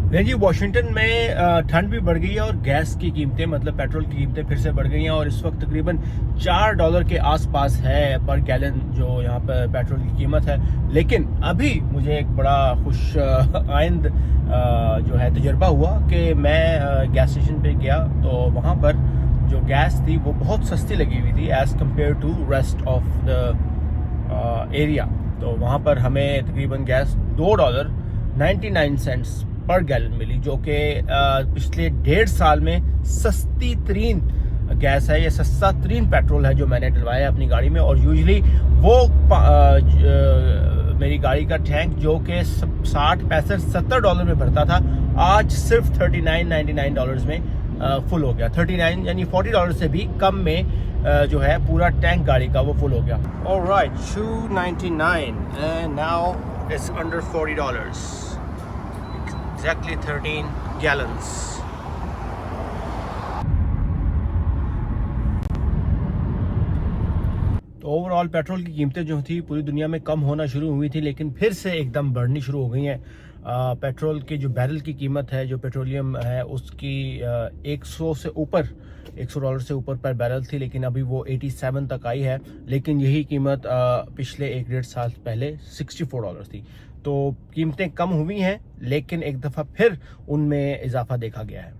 नहीं जी, वाशिंगटन में ठंड भी बढ़ गई है और गैस की कीमतें मतलब पेट्रोल की कीमतें फिर से बढ़ गई हैं और इस वक्त तकरीबन $4 के आसपास है पर गैलन जो यहाँ पर पेट्रोल की कीमत है। लेकिन अभी मुझे एक बड़ा खुश आइंद जो है तजुर्बा हुआ कि मैं गैस स्टेशन पे गया तो वहाँ पर जो गैस थी वो बहुत सस्ती लगी हुई थी as compare to rest of the area. तो वहाँ पर हमें तकरीबन गैस $2.99 पर गैलन मिली, जो कि पिछले 1.5 साल में सस्ती तरीन गैस है। ये सस्ता तरीन पेट्रोल है जो मैंने डलवाया है अपनी गाड़ी में। और यूजुअली वो मेरी गाड़ी का टैंक जो कि 60 पैसे $70 में भरता था, आज सिर्फ $39.99 में फुल हो गया। 39 यानी $40 से भी कम में जो है पूरा टैंक गाड़ी का वो फुल हो गया। Alright, $2.99 and now it's under $40, exactly 13 gallons. तो ओवरऑल पेट्रोल की कीमतें जो थी पूरी दुनिया में कम होना शुरू हुई थी, लेकिन फिर से एकदम बढ़नी शुरू हो गई हैं। पेट्रोल की जो बैरल की कीमत है, जो पेट्रोलियम है, उसकी 100 से ऊपर $100 से ऊपर पर बैरल थी, लेकिन अभी वो 87 तक आई है। लेकिन यही कीमत पिछले 1.5 साल पहले $64 थी। तो कीमतें कम हुई हैं, लेकिन एक दफ़ा फिर उनमें इजाफा देखा गया है।